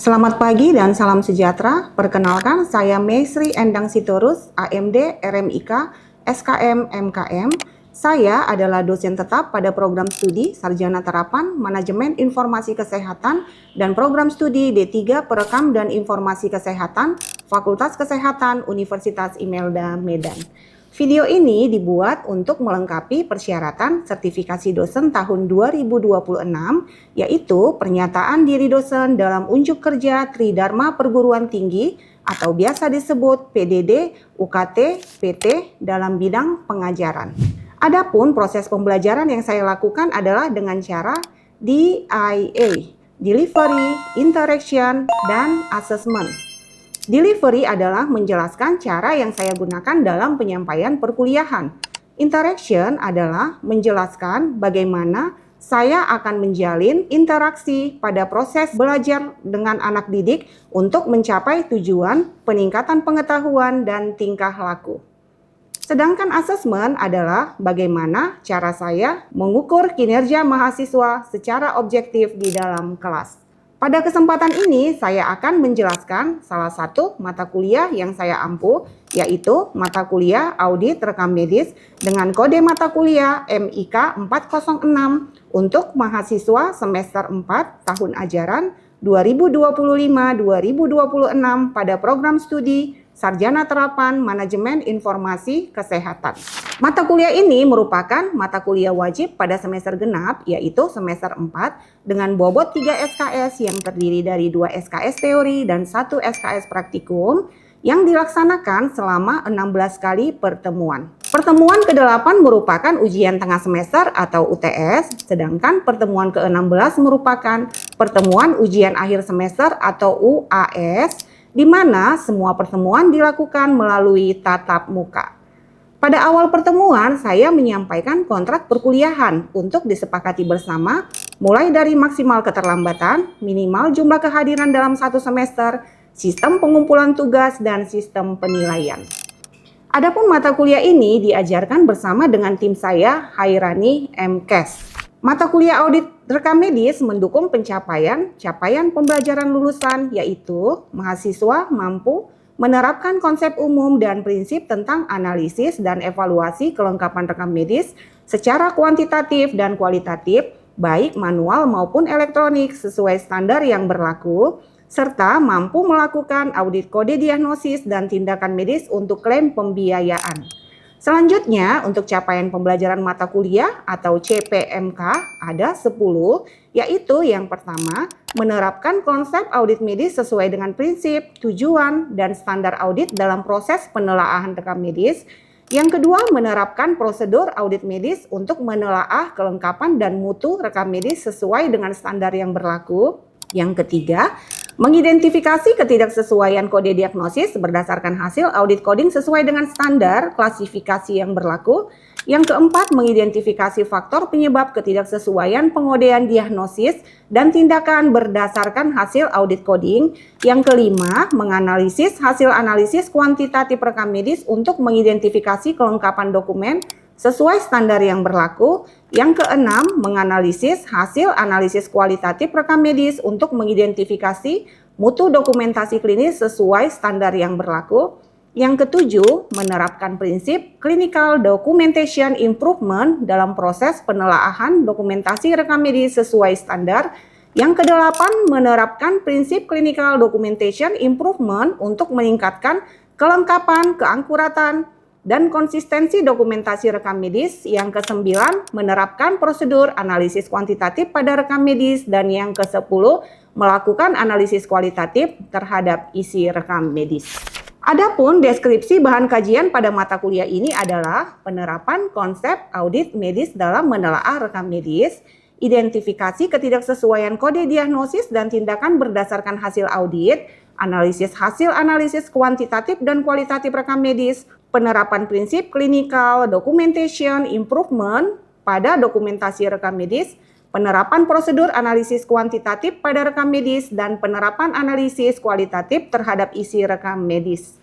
Selamat pagi dan salam sejahtera. Perkenalkan, saya Maisri Endang Sitorus, AMD, RMIK, SKM, MKM. Saya adalah dosen tetap pada program studi Sarjana Terapan Manajemen Informasi Kesehatan dan program studi D3 Perekam dan Informasi Kesehatan Fakultas Kesehatan Universitas Imelda Medan. Video ini dibuat untuk melengkapi persyaratan sertifikasi dosen tahun 2026, yaitu pernyataan diri dosen dalam unjuk kerja Tridharma Perguruan Tinggi atau biasa disebut PDD, UKT, PT dalam bidang pengajaran. Adapun proses pembelajaran yang saya lakukan adalah dengan cara DIA, Delivery, Interaction, dan Assessment. Delivery adalah menjelaskan cara yang saya gunakan dalam penyampaian perkuliahan. Interaction adalah menjelaskan bagaimana saya akan menjalin interaksi pada proses belajar dengan anak didik untuk mencapai tujuan peningkatan pengetahuan dan tingkah laku. Sedangkan assessment adalah bagaimana cara saya mengukur kinerja mahasiswa secara objektif di dalam kelas. Pada kesempatan ini, saya akan menjelaskan salah satu mata kuliah yang saya ampu, yaitu mata kuliah Audit Rekam Medis dengan kode mata kuliah MIK 406 untuk mahasiswa semester 4 tahun ajaran 2025-2026 pada program studi Sarjana Terapan Manajemen Informasi Kesehatan. Mata kuliah ini merupakan mata kuliah wajib pada semester genap, yaitu semester 4 dengan bobot 3 SKS yang terdiri dari 2 SKS teori dan 1 SKS praktikum yang dilaksanakan selama 16 kali pertemuan. Pertemuan ke-8 merupakan ujian tengah semester atau UTS, sedangkan pertemuan ke-16 merupakan pertemuan ujian akhir semester atau UAS, di mana semua pertemuan dilakukan melalui tatap muka. Pada awal pertemuan, saya menyampaikan kontrak perkuliahan untuk disepakati bersama, mulai dari maksimal keterlambatan, minimal jumlah kehadiran dalam satu semester, sistem pengumpulan tugas, dan sistem penilaian. Adapun mata kuliah ini diajarkan bersama dengan tim saya, Hairani MKes. Mata kuliah audit rekam medis mendukung capaian pembelajaran lulusan, yaitu mahasiswa mampu menerapkan konsep umum dan prinsip tentang analisis dan evaluasi kelengkapan rekam medis secara kuantitatif dan kualitatif, baik manual maupun elektronik sesuai standar yang berlaku, serta mampu melakukan audit kode diagnosis dan tindakan medis untuk klaim pembiayaan. Selanjutnya, untuk capaian pembelajaran mata kuliah atau CPMK ada 10, yaitu yang pertama, menerapkan konsep audit medis sesuai dengan prinsip, tujuan, dan standar audit dalam proses penelaahan rekam medis. Yang kedua, menerapkan prosedur audit medis untuk menelaah kelengkapan dan mutu rekam medis sesuai dengan standar yang berlaku. Yang ketiga, mengidentifikasi ketidaksesuaian kode diagnosis berdasarkan hasil audit coding sesuai dengan standar klasifikasi yang berlaku. Yang keempat, mengidentifikasi faktor penyebab ketidaksesuaian pengodean diagnosis dan tindakan berdasarkan hasil audit coding. Yang kelima, menganalisis hasil analisis kuantitatif rekam medis untuk mengidentifikasi kelengkapan dokumen sesuai standar yang berlaku. Yang keenam, menganalisis hasil analisis kualitatif rekam medis untuk mengidentifikasi mutu dokumentasi klinis sesuai standar yang berlaku. Yang ketujuh, menerapkan prinsip clinical documentation improvement dalam proses penelaahan dokumentasi rekam medis sesuai standar. Yang kedelapan, menerapkan prinsip clinical documentation improvement untuk meningkatkan kelengkapan, keakuratan, dan konsistensi dokumentasi rekam medis. Yang ke-9, menerapkan prosedur analisis kuantitatif pada rekam medis. Dan yang ke-10, melakukan analisis kualitatif terhadap isi rekam medis. Adapun deskripsi bahan kajian pada mata kuliah ini adalah penerapan konsep audit medis dalam menelaah rekam medis, identifikasi ketidaksesuaian kode diagnosis dan tindakan berdasarkan hasil audit, analisis hasil analisis kuantitatif dan kualitatif rekam medis, penerapan prinsip clinical documentation improvement pada dokumentasi rekam medis, penerapan prosedur analisis kuantitatif pada rekam medis, dan penerapan analisis kualitatif terhadap isi rekam medis.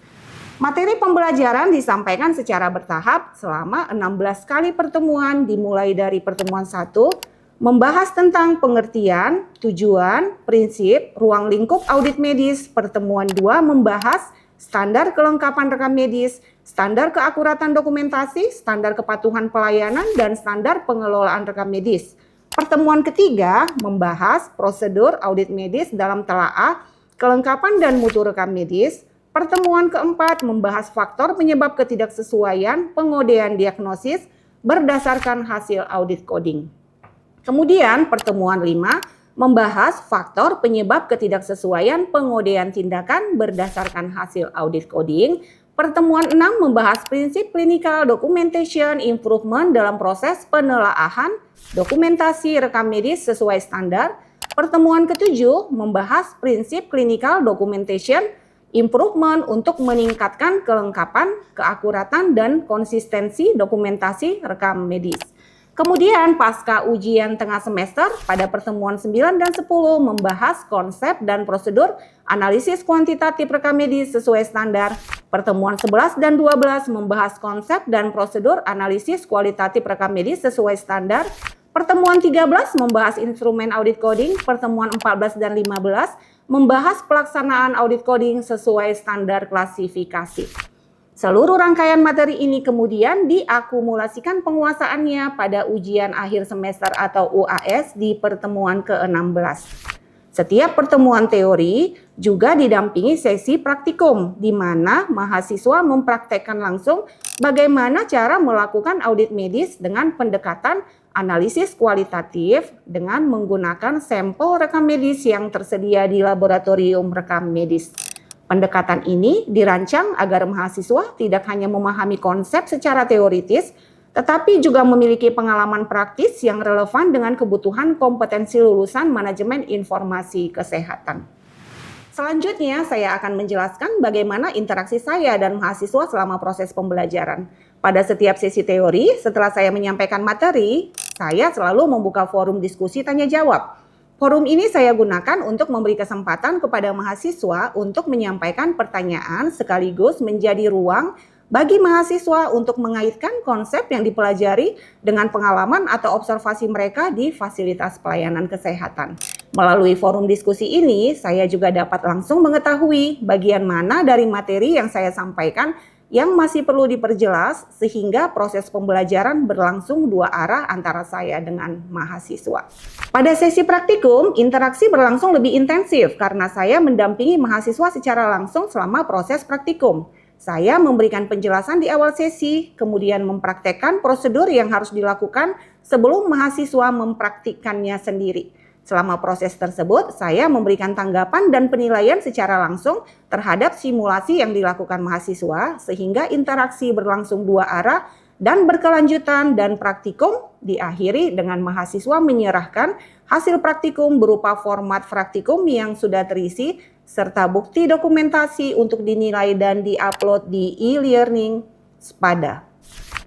Materi pembelajaran disampaikan secara bertahap selama 16 kali pertemuan dimulai dari pertemuan 1, membahas tentang pengertian, tujuan, prinsip, ruang lingkup audit medis. Pertemuan 2 membahas standar kelengkapan rekam medis, standar keakuratan dokumentasi, standar kepatuhan pelayanan, dan standar pengelolaan rekam medis. Pertemuan ketiga membahas prosedur audit medis dalam telaah, kelengkapan dan mutu rekam medis. Pertemuan keempat membahas faktor penyebab ketidaksesuaian pengodean diagnosis berdasarkan hasil audit coding. Kemudian pertemuan 5 membahas faktor penyebab ketidaksesuaian pengodean tindakan berdasarkan hasil audit coding. Pertemuan 6 membahas prinsip clinical documentation improvement dalam proses penelaahan dokumentasi rekam medis sesuai standar. Pertemuan ke-7 membahas prinsip clinical documentation improvement untuk meningkatkan kelengkapan, keakuratan, dan konsistensi dokumentasi rekam medis. Kemudian pasca ujian tengah semester pada pertemuan 9 dan 10 membahas konsep dan prosedur analisis kuantitatif rekam medis sesuai standar. Pertemuan 11 dan 12 membahas konsep dan prosedur analisis kualitatif rekam medis sesuai standar. Pertemuan 13 membahas instrumen audit coding. Pertemuan 14 dan 15 membahas pelaksanaan audit coding sesuai standar klasifikasi. Seluruh rangkaian materi ini kemudian diakumulasikan penguasaannya pada ujian akhir semester atau UAS di pertemuan ke-16. Setiap pertemuan teori juga didampingi sesi praktikum, di mana mahasiswa mempraktekkan langsung bagaimana cara melakukan audit medis dengan pendekatan analisis kualitatif dengan menggunakan sampel rekam medis yang tersedia di laboratorium rekam medis. Pendekatan ini dirancang agar mahasiswa tidak hanya memahami konsep secara teoritis, tetapi juga memiliki pengalaman praktis yang relevan dengan kebutuhan kompetensi lulusan manajemen informasi kesehatan. Selanjutnya, saya akan menjelaskan bagaimana interaksi saya dan mahasiswa selama proses pembelajaran. Pada setiap sesi teori, setelah saya menyampaikan materi, saya selalu membuka forum diskusi tanya jawab. Forum ini saya gunakan untuk memberi kesempatan kepada mahasiswa untuk menyampaikan pertanyaan sekaligus menjadi ruang bagi mahasiswa untuk mengaitkan konsep yang dipelajari dengan pengalaman atau observasi mereka di fasilitas pelayanan kesehatan. Melalui forum diskusi ini, saya juga dapat langsung mengetahui bagian mana dari materi yang saya sampaikan yang masih perlu diperjelas sehingga proses pembelajaran berlangsung dua arah antara saya dengan mahasiswa. Pada sesi praktikum, interaksi berlangsung lebih intensif karena saya mendampingi mahasiswa secara langsung selama proses praktikum. Saya memberikan penjelasan di awal sesi, kemudian mempraktekkan prosedur yang harus dilakukan sebelum mahasiswa mempraktikkannya sendiri. Selama proses tersebut, saya memberikan tanggapan dan penilaian secara langsung terhadap simulasi yang dilakukan mahasiswa, sehingga interaksi berlangsung dua arah dan berkelanjutan, dan praktikum diakhiri dengan mahasiswa menyerahkan hasil praktikum berupa format praktikum yang sudah terisi, serta bukti dokumentasi untuk dinilai dan diupload di e-learning SPADA.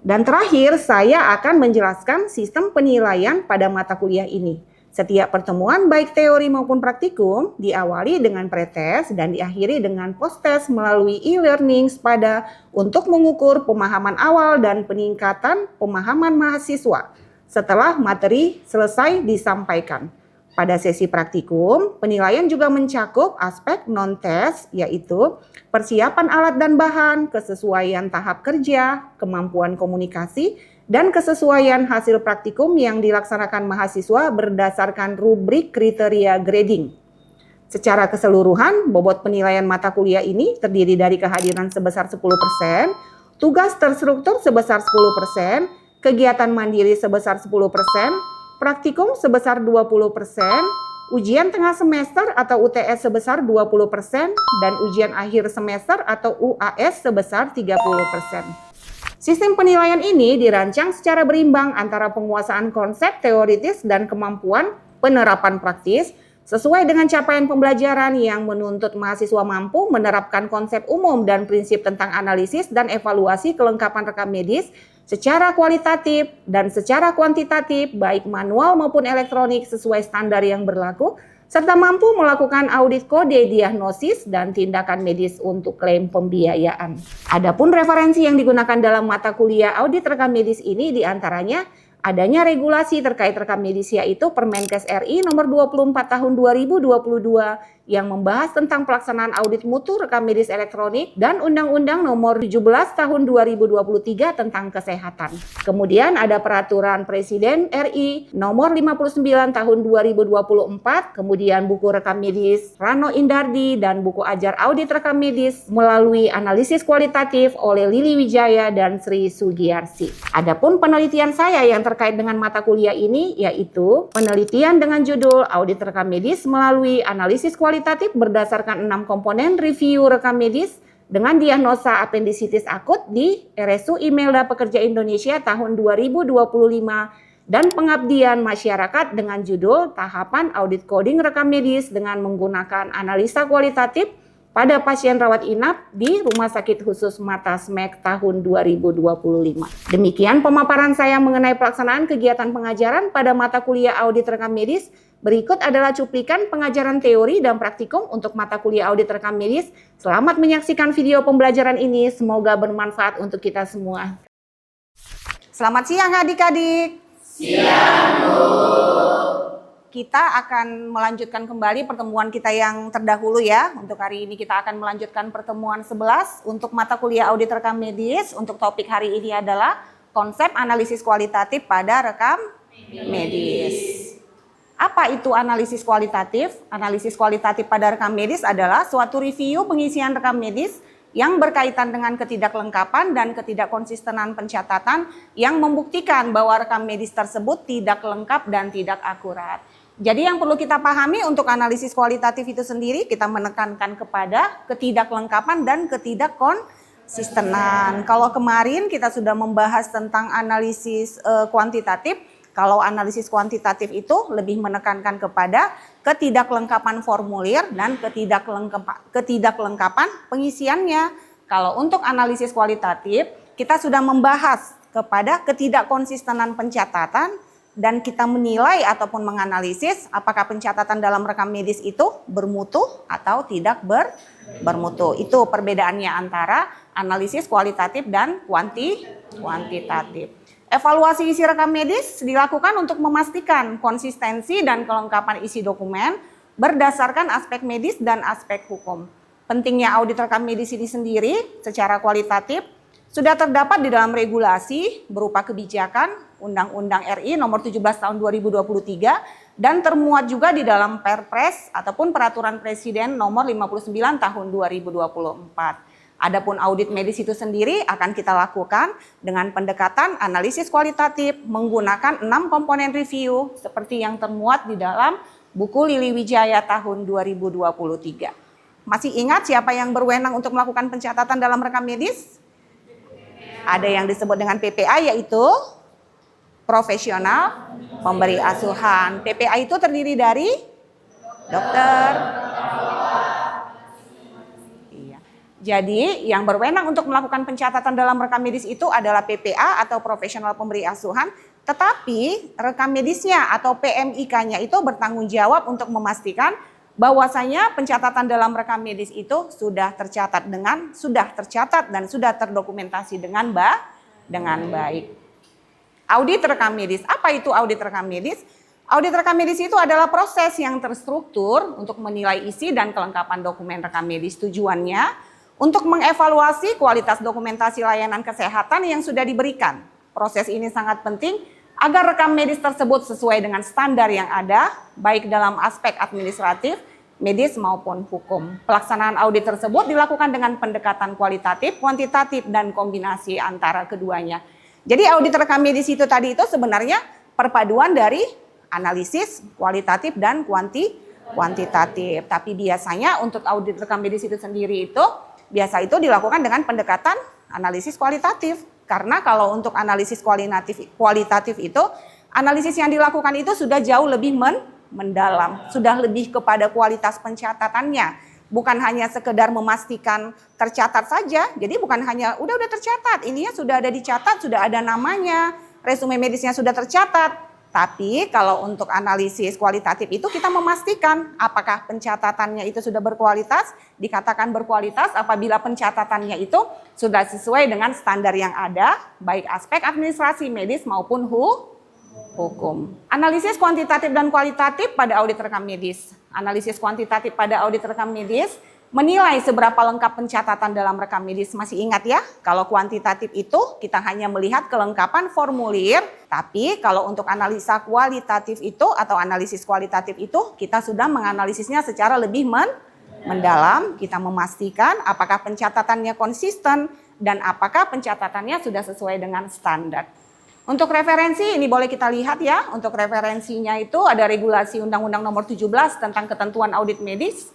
Dan terakhir, saya akan menjelaskan sistem penilaian pada mata kuliah ini. Setiap pertemuan baik teori maupun praktikum diawali dengan pretest dan diakhiri dengan posttest melalui e-learning SPADA untuk mengukur pemahaman awal dan peningkatan pemahaman mahasiswa setelah materi selesai disampaikan. Pada sesi praktikum, penilaian juga mencakup aspek non-tes, yaitu persiapan alat dan bahan, kesesuaian tahap kerja, kemampuan komunikasi, dan kesesuaian hasil praktikum yang dilaksanakan mahasiswa berdasarkan rubrik kriteria grading. Secara keseluruhan, bobot penilaian mata kuliah ini terdiri dari kehadiran sebesar 10%, tugas terstruktur sebesar 10%, kegiatan mandiri sebesar 10%, praktikum sebesar 20%, ujian tengah semester atau UTS sebesar 20%, dan ujian akhir semester atau UAS sebesar 30%. Sistem penilaian ini dirancang secara berimbang antara penguasaan konsep teoritis dan kemampuan penerapan praktis sesuai dengan capaian pembelajaran yang menuntut mahasiswa mampu menerapkan konsep umum dan prinsip tentang analisis dan evaluasi kelengkapan rekam medis secara kualitatif dan secara kuantitatif baik manual maupun elektronik sesuai standar yang berlaku, serta mampu melakukan audit kode diagnosis dan tindakan medis untuk klaim pembiayaan. Adapun referensi yang digunakan dalam mata kuliah audit rekam medis ini diantaranya adanya regulasi terkait rekam medis yaitu Permenkes RI nomor 24 tahun 2022 yang membahas tentang pelaksanaan audit mutu rekam medis elektronik dan Undang-Undang nomor 17 tahun 2023 tentang kesehatan. Kemudian ada Peraturan Presiden RI nomor 59 tahun 2024, kemudian buku rekam medis Rano Indardi dan buku ajar audit rekam medis melalui analisis kualitatif oleh Lili Wijaya dan Sri Sugiyarsi. Adapun penelitian saya yang terkait dengan mata kuliah ini yaitu penelitian dengan judul Audit Rekam Medis melalui analisis kualitatif berdasarkan 6 komponen review rekam medis dengan diagnosa apendisitis akut di RSU Imelda Pekerja Indonesia tahun 2025 dan pengabdian masyarakat dengan judul Tahapan Audit Coding Rekam Medis dengan menggunakan analisa kualitatif pada pasien rawat inap di Rumah Sakit Khusus Mata SMEK tahun 2025. Demikian pemaparan saya mengenai pelaksanaan kegiatan pengajaran pada mata kuliah audit rekam medis. Berikut adalah cuplikan pengajaran teori dan praktikum untuk mata kuliah audit rekam medis. Selamat menyaksikan video pembelajaran ini, semoga bermanfaat untuk kita semua. Selamat siang adik-adik. Siang, Bu. Kita akan melanjutkan kembali pertemuan kita yang terdahulu ya. Untuk hari ini kita akan melanjutkan pertemuan 11 untuk mata kuliah audit rekam medis. Untuk topik hari ini adalah konsep analisis kualitatif pada rekam medis. Apa itu analisis kualitatif? Analisis kualitatif pada rekam medis adalah suatu review pengisian rekam medis yang berkaitan dengan ketidaklengkapan dan ketidakkonsistenan pencatatan yang membuktikan bahwa rekam medis tersebut tidak lengkap dan tidak akurat. Jadi yang perlu kita pahami untuk analisis kualitatif itu sendiri, kita menekankan kepada ketidaklengkapan dan ketidakkonsistenan. Kalau kemarin kita sudah membahas tentang analisis kuantitatif, kalau analisis kuantitatif itu lebih menekankan kepada ketidaklengkapan formulir dan ketidaklengkapan pengisiannya. Kalau untuk analisis kualitatif, kita sudah membahas kepada ketidakkonsistenan pencatatan dan kita menilai ataupun menganalisis apakah pencatatan dalam rekam medis itu bermutu atau tidak bermutu. Itu perbedaannya antara analisis kualitatif dan kuantitatif. Evaluasi isi rekam medis dilakukan untuk memastikan konsistensi dan kelengkapan isi dokumen berdasarkan aspek medis dan aspek hukum. Pentingnya audit rekam medis ini sendiri secara kualitatif sudah terdapat di dalam regulasi berupa kebijakan Undang-Undang RI nomor 17 tahun 2023 dan termuat juga di dalam Perpres ataupun Peraturan Presiden nomor 59 tahun 2024. Adapun audit medis itu sendiri akan kita lakukan dengan pendekatan analisis kualitatif menggunakan 6 komponen review seperti yang termuat di dalam buku Lili Wijaya tahun 2023. Masih ingat siapa yang berwenang untuk melakukan pencatatan dalam rekam medis? Ada yang disebut dengan PPA yaitu profesional pemberi asuhan. PPA itu terdiri dari dokter. Jadi yang berwenang untuk melakukan pencatatan dalam rekam medis itu adalah PPA atau profesional pemberi asuhan, tetapi rekam medisnya atau PMIK-nya itu bertanggung jawab untuk memastikan bahwasanya pencatatan dalam rekam medis itu sudah tercatat dan sudah terdokumentasi dengan baik. Audit rekam medis. Apa itu audit rekam medis? Audit rekam medis itu adalah proses yang terstruktur untuk menilai isi dan kelengkapan dokumen rekam medis. Tujuannya untuk mengevaluasi kualitas dokumentasi layanan kesehatan yang sudah diberikan. Proses ini sangat penting agar rekam medis tersebut sesuai dengan standar yang ada, baik dalam aspek administratif, medis maupun hukum. Pelaksanaan audit tersebut dilakukan dengan pendekatan kualitatif, kuantitatif, dan kombinasi antara keduanya. Jadi audit rekam medis itu tadi itu sebenarnya perpaduan dari analisis kualitatif dan kuantitatif. Tapi biasanya untuk audit rekam medis itu sendiri itu biasa itu dilakukan dengan pendekatan analisis kualitatif. Karena kalau untuk analisis kualitatif itu, analisis yang dilakukan itu sudah jauh lebih mendalam. Sudah lebih kepada kualitas pencatatannya. Bukan hanya sekedar memastikan tercatat saja. Jadi bukan hanya udah tercatat, ininya sudah ada dicatat, sudah ada namanya, resume medisnya sudah tercatat. Tapi kalau untuk analisis kualitatif itu kita memastikan apakah pencatatannya itu sudah berkualitas, dikatakan berkualitas apabila pencatatannya itu sudah sesuai dengan standar yang ada, baik aspek administrasi medis maupun hukum. Analisis kuantitatif dan kualitatif pada audit rekam medis. Analisis kuantitatif pada audit rekam medis menilai seberapa lengkap pencatatan dalam rekam medis. Masih ingat ya, kalau kuantitatif itu kita hanya melihat kelengkapan formulir, tapi kalau untuk analisa kualitatif itu atau analisis kualitatif itu kita sudah menganalisisnya secara lebih mendalam. Kita memastikan apakah pencatatannya konsisten dan apakah pencatatannya sudah sesuai dengan standar. Untuk referensi ini boleh kita lihat ya, untuk referensinya itu ada regulasi Undang-Undang Nomor 17 tentang ketentuan audit medis.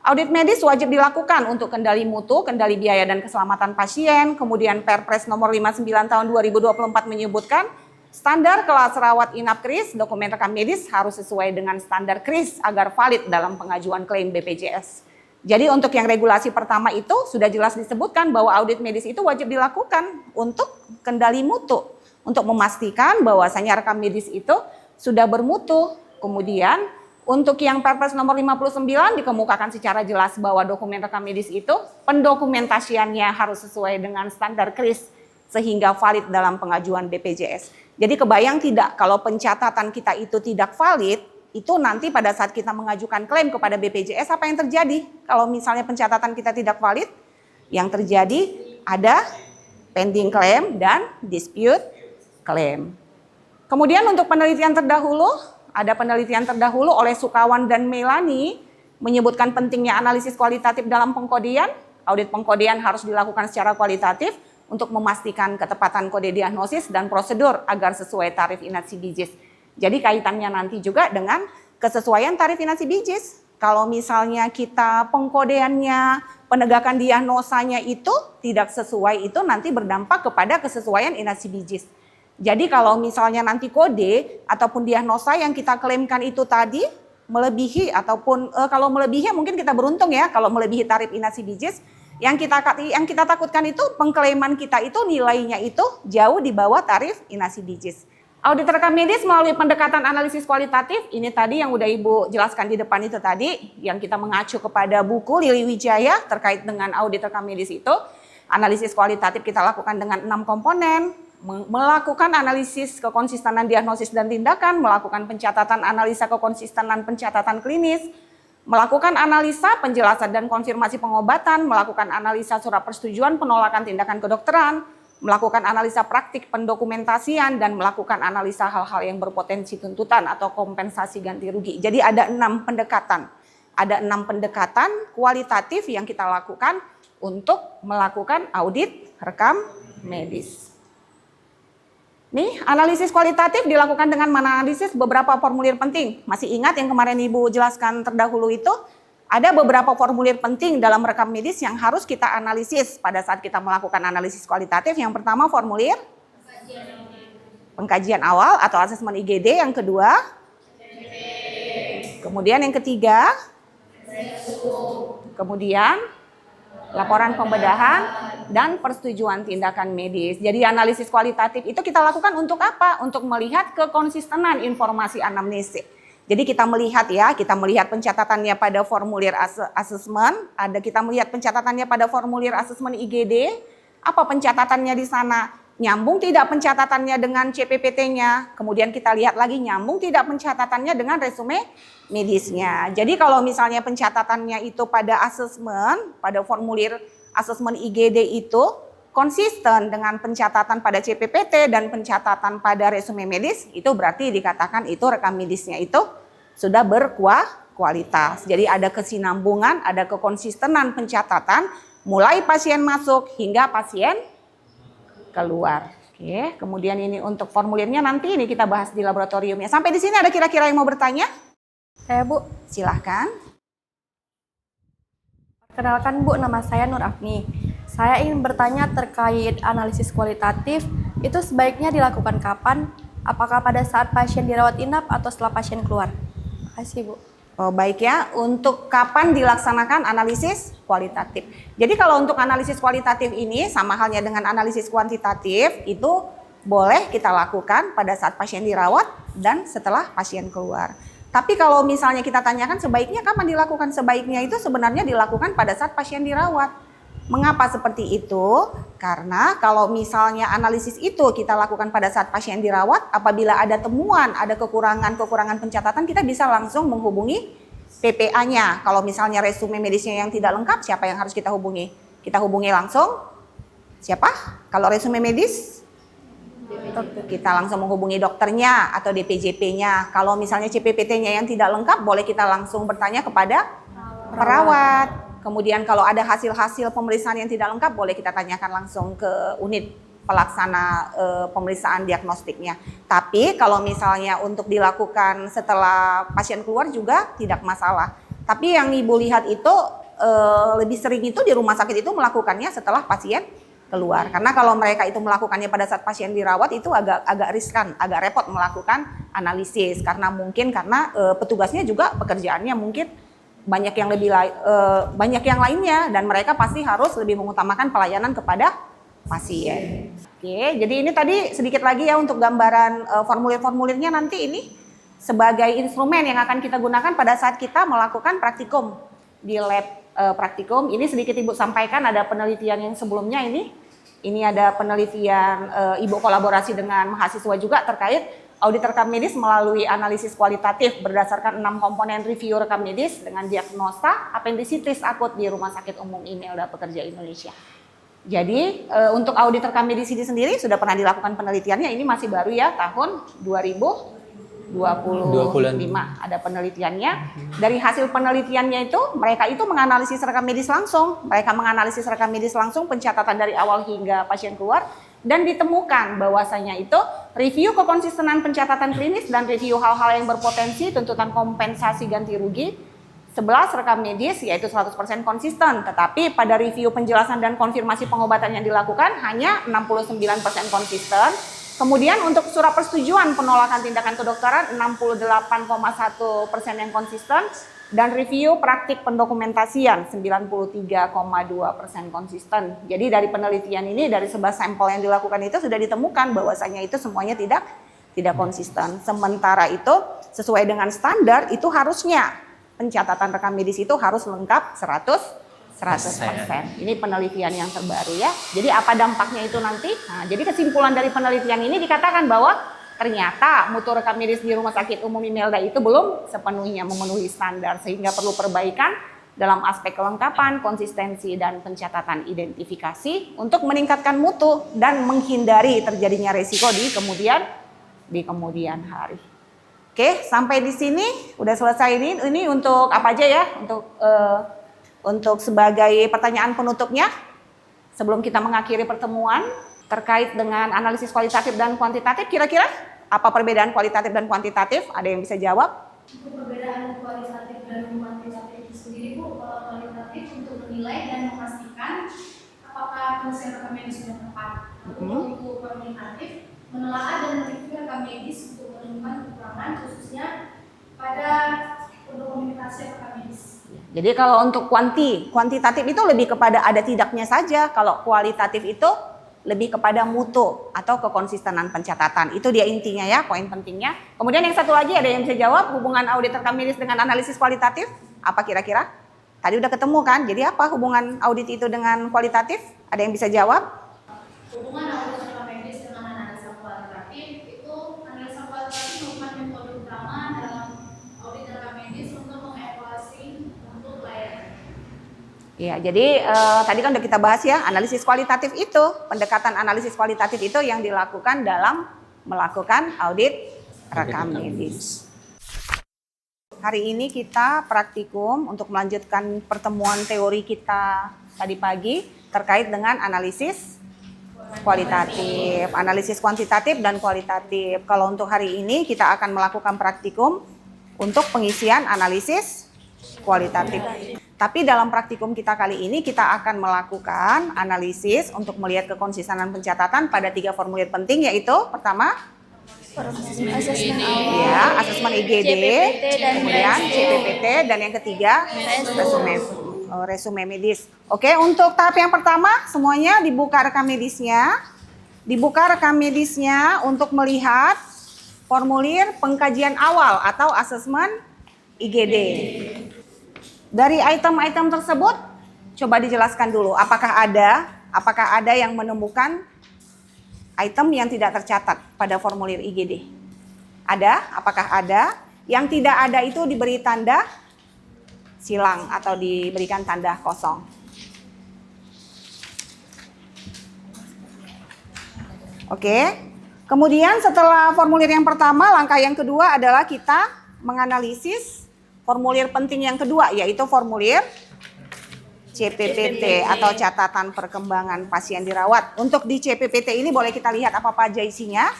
Audit medis wajib dilakukan untuk kendali mutu, kendali biaya dan keselamatan pasien. Kemudian Perpres nomor 59 tahun 2024 menyebutkan standar kelas rawat inap KRIS, dokumen rekam medis harus sesuai dengan standar KRIS agar valid dalam pengajuan klaim BPJS. Jadi untuk yang regulasi pertama itu sudah jelas disebutkan bahwa audit medis itu wajib dilakukan untuk kendali mutu, untuk memastikan bahwasanya rekam medis itu sudah bermutu. Kemudian untuk yang Perpres nomor 59 dikemukakan secara jelas bahwa dokumen rekam medis itu pendokumentasiannya harus sesuai dengan standar KRIS sehingga valid dalam pengajuan BPJS. Jadi kebayang tidak kalau pencatatan kita itu tidak valid, itu nanti pada saat kita mengajukan klaim kepada BPJS apa yang terjadi? Kalau misalnya pencatatan kita tidak valid, yang terjadi ada pending claim dan dispute claim. Kemudian untuk penelitian terdahulu, ada penelitian terdahulu oleh Sukawan dan Melani menyebutkan pentingnya analisis kualitatif dalam pengkodean. Audit pengkodean harus dilakukan secara kualitatif untuk memastikan ketepatan kode diagnosis dan prosedur agar sesuai tarif inasi bijis. Jadi kaitannya nanti juga dengan kesesuaian tarif inasi bijis. Kalau misalnya kita pengkodeannya, penegakan diagnosanya itu tidak sesuai, itu nanti berdampak kepada kesesuaian inasi bijis. Jadi kalau misalnya nanti kode ataupun diagnosa yang kita klaimkan itu tadi melebihi ataupun kalau melebihi mungkin kita beruntung ya kalau melebihi tarif inasi bijis, yang kita takutkan itu pengklaiman kita itu nilainya itu jauh di bawah tarif inasi bijis. Audit rekam medis melalui pendekatan analisis kualitatif, ini tadi yang udah Ibu jelaskan di depan itu tadi, yang kita mengacu kepada buku Lili Wijaya terkait dengan audit rekam medis itu. Analisis kualitatif kita lakukan dengan 6 komponen. Melakukan analisis kekonsistenan diagnosis dan tindakan, melakukan pencatatan analisa kekonsistenan pencatatan klinis, melakukan analisa penjelasan dan konfirmasi pengobatan, melakukan analisa surat persetujuan penolakan tindakan kedokteran, melakukan analisa praktik pendokumentasian, dan melakukan analisa hal-hal yang berpotensi tuntutan atau kompensasi ganti rugi. Jadi ada 6 pendekatan. Ada 6 pendekatan kualitatif yang kita lakukan untuk melakukan audit rekam medis. Nih, analisis kualitatif dilakukan dengan menganalisis beberapa formulir penting. Masih ingat yang kemarin Ibu jelaskan terdahulu itu? Ada beberapa formulir penting dalam rekam medis yang harus kita analisis pada saat kita melakukan analisis kualitatif. Yang pertama formulir pengkajian awal atau asesmen IGD. Yang kedua, kemudian yang ketiga, kemudian laporan pembedahan dan persetujuan tindakan medis. Jadi analisis kualitatif itu kita lakukan untuk apa? Untuk melihat kekonsistenan informasi anamnesik. Jadi kita melihat ya, kita melihat pencatatannya pada formulir asesmen, kita melihat pencatatannya pada formulir asesmen IGD, apa pencatatannya di sana? Nyambung tidak pencatatannya dengan CPPT-nya? Kemudian kita lihat lagi nyambung tidak pencatatannya dengan resume medisnya. Jadi kalau misalnya pencatatannya itu pada asesmen, pada formulir asesmen IGD itu konsisten dengan pencatatan pada CPPT dan pencatatan pada resume medis, itu berarti dikatakan itu rekam medisnya itu sudah berkualitas. Jadi ada kesinambungan, ada kekonsistenan pencatatan mulai pasien masuk hingga pasien keluar. Oke, kemudian ini untuk formulirnya nanti ini kita bahas di laboratoriumnya. Sampai di sini ada kira-kira yang mau bertanya? Saya Bu. Silahkan. Perkenalkan Bu, nama saya Nur Afni. Saya ingin bertanya terkait analisis kualitatif, itu sebaiknya dilakukan kapan? Apakah pada saat pasien dirawat inap atau setelah pasien keluar? Terima kasih Bu. Oh, baik ya, untuk kapan dilaksanakan analisis kualitatif. Jadi kalau untuk analisis kualitatif ini sama halnya dengan analisis kuantitatif, itu boleh kita lakukan pada saat pasien dirawat dan setelah pasien keluar. Tapi kalau misalnya kita tanyakan sebaiknya kapan dilakukan? Sebaiknya itu sebenarnya dilakukan pada saat pasien dirawat. Mengapa seperti itu? Karena kalau misalnya analisis itu kita lakukan pada saat pasien dirawat, apabila ada temuan, ada kekurangan pencatatan, kita bisa langsung menghubungi PPA-nya. Kalau misalnya resume medisnya yang tidak lengkap, siapa yang harus kita hubungi? Kita hubungi langsung siapa? Kalau resume medis, kita langsung menghubungi dokternya atau DPJP-nya. Kalau misalnya CPPT-nya yang tidak lengkap, boleh kita langsung bertanya kepada perawat. Kemudian kalau ada hasil-hasil pemeriksaan yang tidak lengkap, boleh kita tanyakan langsung ke unit pelaksana pemeriksaan diagnostiknya. Tapi kalau misalnya untuk dilakukan setelah pasien keluar juga tidak masalah. Tapi yang Ibu lihat itu lebih sering itu di rumah sakit itu melakukannya setelah pasien keluar. Karena kalau mereka itu melakukannya pada saat pasien dirawat itu agak riskan, agak repot melakukan analisis. Karena petugasnya juga pekerjaannya mungkin banyak yang lainnya dan mereka pasti harus lebih mengutamakan pelayanan kepada pasien. Oke, jadi ini tadi sedikit lagi ya untuk gambaran formulir-formulirnya. Nanti ini sebagai instrumen yang akan kita gunakan pada saat kita melakukan praktikum di lab praktikum. Ini sedikit Ibu sampaikan, ada penelitian yang sebelumnya ini ada penelitian Ibu kolaborasi dengan mahasiswa juga terkait audit rekam medis melalui analisis kualitatif berdasarkan 6 komponen review rekam medis dengan diagnosa apendisitis akut di Rumah Sakit Umum Imelda Pekerja Indonesia. Jadi untuk audit rekam medis ini sendiri sudah pernah dilakukan penelitiannya, ini masih baru ya, tahun 2025 ada penelitiannya. Dari hasil penelitiannya itu mereka itu menganalisis rekam medis langsung. Mereka menganalisis rekam medis langsung, pencatatan dari awal hingga pasien keluar. Dan ditemukan bahwasanya itu review kekonsistenan pencatatan klinis dan review hal-hal yang berpotensi tuntutan kompensasi ganti rugi 11 rekam medis yaitu 100% konsisten, tetapi pada review penjelasan dan konfirmasi pengobatan yang dilakukan hanya 69% konsisten. Kemudian untuk surat persetujuan penolakan tindakan kedokteran 68,1% yang konsisten. Dan review praktik pendokumentasian 93,2% konsisten. Jadi dari penelitian ini, dari 11 sampel yang dilakukan itu sudah ditemukan bahwasanya itu semuanya tidak konsisten. Sementara itu sesuai dengan standar itu harusnya pencatatan rekam medis itu harus lengkap 100%. Ini penelitian yang terbaru ya. Jadi apa dampaknya itu nanti? Nah, jadi kesimpulan dari penelitian ini dikatakan bahwa ternyata mutu rekam medis di Rumah Sakit Umum Imelda itu belum sepenuhnya memenuhi standar sehingga perlu perbaikan dalam aspek kelengkapan, konsistensi, dan pencatatan identifikasi untuk meningkatkan mutu dan menghindari terjadinya resiko di kemudian hari. Oke, sampai di sini udah selesai ini untuk apa aja ya? Untuk sebagai pertanyaan penutupnya sebelum kita mengakhiri pertemuan. Terkait dengan analisis kualitatif dan kuantitatif, kira-kira apa perbedaan kualitatif dan kuantitatif? Ada yang bisa jawab? Untuk perbedaan kualitatif dan kuantitatif itu sendiri Bu, kalau kualitatif untuk menilai dan memastikan apakah penyelesaian rekam medis sudah tepat. Untuk kuantitatif, menelaah dan mereview rekam medis untuk menemukan kekurangan khususnya pada dokumentasi rekam medis. Jadi kalau untuk kuantitatif itu lebih kepada ada tidaknya saja. Kalau kualitatif itu lebih kepada mutu atau kekonsistenan pencatatan. Itu dia intinya ya, poin pentingnya. Kemudian yang satu lagi ada yang bisa jawab hubungan audit rekam medis dengan analisis kualitatif? Apa kira-kira? Tadi udah ketemu kan? Jadi apa hubungan audit itu dengan kualitatif? Ada yang bisa jawab? Hubungan audit rekam medis dengan analisa kualitatif itu analisa kualitatif merupakan metode utama dalam audit rekam medis untuk mengevaluasi untuk layanan. Ya, jadi tadi kan udah kita bahas ya, analisis kualitatif itu, pendekatan analisis kualitatif itu yang dilakukan dalam melakukan audit rekam medis. Hari ini kita praktikum untuk melanjutkan pertemuan teori kita tadi pagi terkait dengan analisis kualitatif, analisis kuantitatif dan kualitatif. Kalau untuk hari ini kita akan melakukan praktikum untuk pengisian analisis kualitatif. Tapi dalam praktikum kita kali ini kita akan melakukan analisis untuk melihat kekonsistenan pencatatan pada 3 formulir penting, yaitu pertama asesmen IGD, kemudian CPPT, dan yang ketiga resume medis. Oke, untuk tahap yang pertama semuanya dibuka rekam medisnya. Dibuka rekam medisnya untuk melihat formulir pengkajian awal atau asesmen IGD. Dari item-item tersebut Coba dijelaskan dulu, apakah ada yang menemukan item yang tidak tercatat pada formulir IGD? Ada? Apakah ada? Yang tidak ada itu diberi tanda silang atau diberikan tanda kosong. Oke. Kemudian setelah formulir yang pertama, langkah yang kedua adalah kita menganalisis formulir penting yang kedua, yaitu formulir CPPT atau catatan perkembangan pasien dirawat. Untuk di CPPT ini boleh kita lihat apa aja isinya.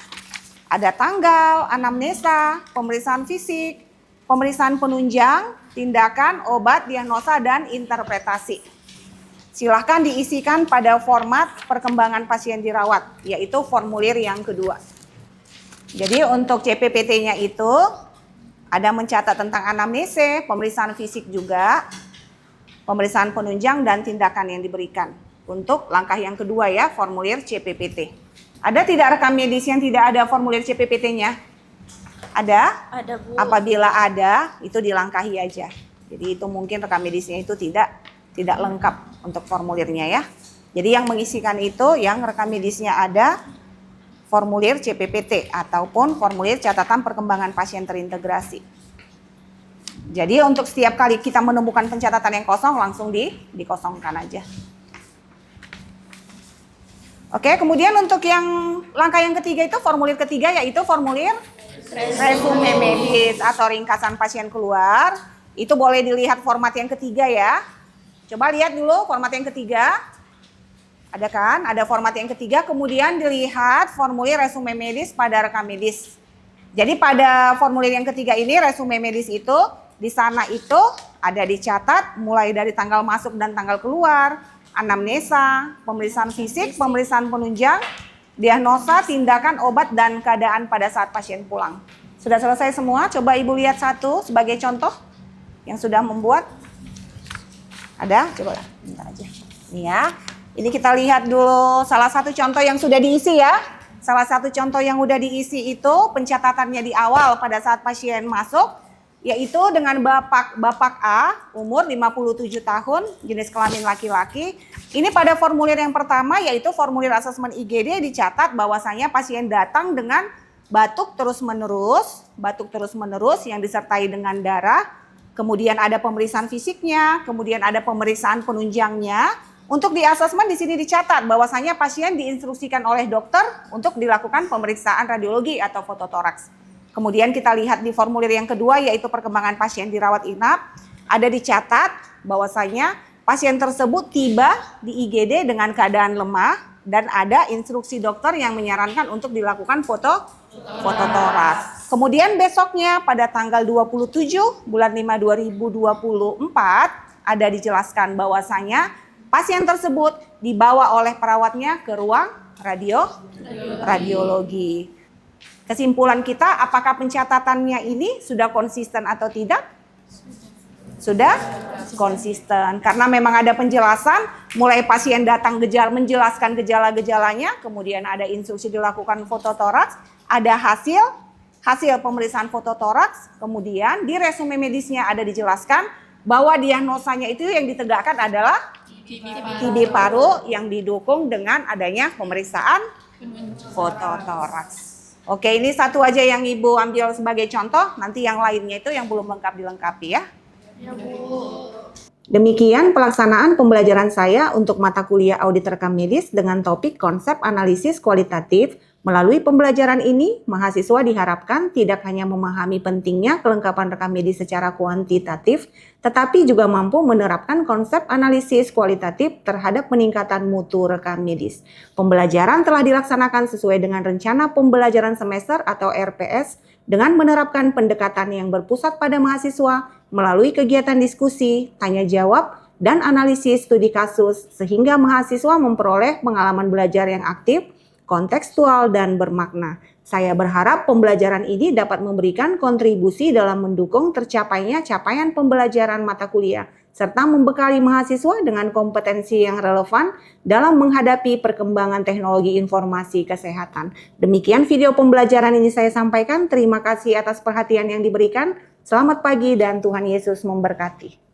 Ada tanggal, anamnesa, pemeriksaan fisik, pemeriksaan penunjang, tindakan, obat, diagnosa, dan interpretasi. Silahkan diisikan pada format perkembangan pasien dirawat, yaitu formulir yang kedua. Jadi untuk CPPT-nya itu ada mencatat tentang anamnesa, pemeriksaan fisik juga, pemeriksaan penunjang dan tindakan yang diberikan. Untuk langkah yang kedua ya, formulir CPPT. Ada tidak rekam medis yang tidak ada formulir CPPT-nya? Ada? Ada, Bu. Apabila ada, itu dilangkahi aja. Jadi itu mungkin rekam medisnya itu tidak lengkap untuk formulirnya ya. Jadi yang mengisikan itu yang rekam medisnya ada formulir CPPT ataupun formulir catatan perkembangan pasien terintegrasi. Jadi untuk setiap kali kita menemukan pencatatan yang kosong langsung dikosongkan aja. Oke, kemudian untuk yang langkah yang ketiga itu formulir ketiga yaitu formulir resume medis atau ringkasan pasien keluar. Itu boleh dilihat format yang ketiga ya. Coba lihat dulu format yang ketiga. Ada kan? Ada format yang ketiga, kemudian dilihat formulir resume medis pada rekam medis. Jadi pada formulir yang ketiga ini resume medis itu di sana itu ada dicatat mulai dari tanggal masuk dan tanggal keluar, anamnesa, pemeriksaan fisik, pemeriksaan penunjang, diagnosa, tindakan, obat, dan keadaan pada saat pasien pulang. Sudah selesai semua? Coba Ibu lihat satu sebagai contoh yang sudah membuat. Ada? Coba bentar aja. Ini ya. Ini kita lihat dulu salah satu contoh yang sudah diisi ya. Salah satu contoh yang sudah diisi itu pencatatannya di awal pada saat pasien masuk, yaitu dengan Bapak A, umur 57 tahun, jenis kelamin laki-laki. Ini pada formulir yang pertama yaitu formulir asesmen IGD dicatat bahwasanya pasien datang dengan batuk terus-menerus yang disertai dengan darah. Kemudian ada pemeriksaan fisiknya, kemudian ada pemeriksaan penunjangnya. Untuk di asesmen di sini dicatat bahwasanya pasien diinstruksikan oleh dokter untuk dilakukan pemeriksaan radiologi atau fototoraks. Kemudian kita lihat di formulir yang kedua yaitu perkembangan pasien dirawat inap. Ada dicatat bahwasanya pasien tersebut tiba di IGD dengan keadaan lemah dan ada instruksi dokter yang menyarankan untuk dilakukan fototoraks. Kemudian besoknya pada tanggal 27 bulan 5 2024 ada dijelaskan bahwasanya pasien tersebut dibawa oleh perawatnya ke ruang radiologi. Kesimpulan kita, apakah pencatatannya ini sudah konsisten atau tidak? Sudah konsisten. Karena memang ada penjelasan, mulai pasien datang menjelaskan gejala-gejalanya, kemudian ada instruksi dilakukan fototoraks, ada hasil pemeriksaan fototoraks, kemudian di resume medisnya ada dijelaskan bahwa diagnosanya itu yang ditegakkan adalah TB paru yang didukung dengan adanya pemeriksaan fototoraks. Oke, ini satu aja yang Ibu ambil sebagai contoh, nanti yang lainnya itu yang belum lengkap dilengkapi ya. Ya, Bu. Demikian pelaksanaan pembelajaran saya untuk mata kuliah audit rekam medis dengan topik konsep analisis kualitatif. Melalui pembelajaran ini, mahasiswa diharapkan tidak hanya memahami pentingnya kelengkapan rekam medis secara kuantitatif, tetapi juga mampu menerapkan konsep analisis kualitatif terhadap peningkatan mutu rekam medis. Pembelajaran telah dilaksanakan sesuai dengan rencana pembelajaran semester atau RPS dengan menerapkan pendekatan yang berpusat pada mahasiswa melalui kegiatan diskusi, tanya jawab, dan analisis studi kasus sehingga mahasiswa memperoleh pengalaman belajar yang aktif, kontekstual, dan bermakna. Saya berharap pembelajaran ini dapat memberikan kontribusi dalam mendukung tercapainya capaian pembelajaran mata kuliah, serta membekali mahasiswa dengan kompetensi yang relevan dalam menghadapi perkembangan teknologi informasi kesehatan. Demikian video pembelajaran ini saya sampaikan. Terima kasih atas perhatian yang diberikan. Selamat pagi dan Tuhan Yesus memberkati.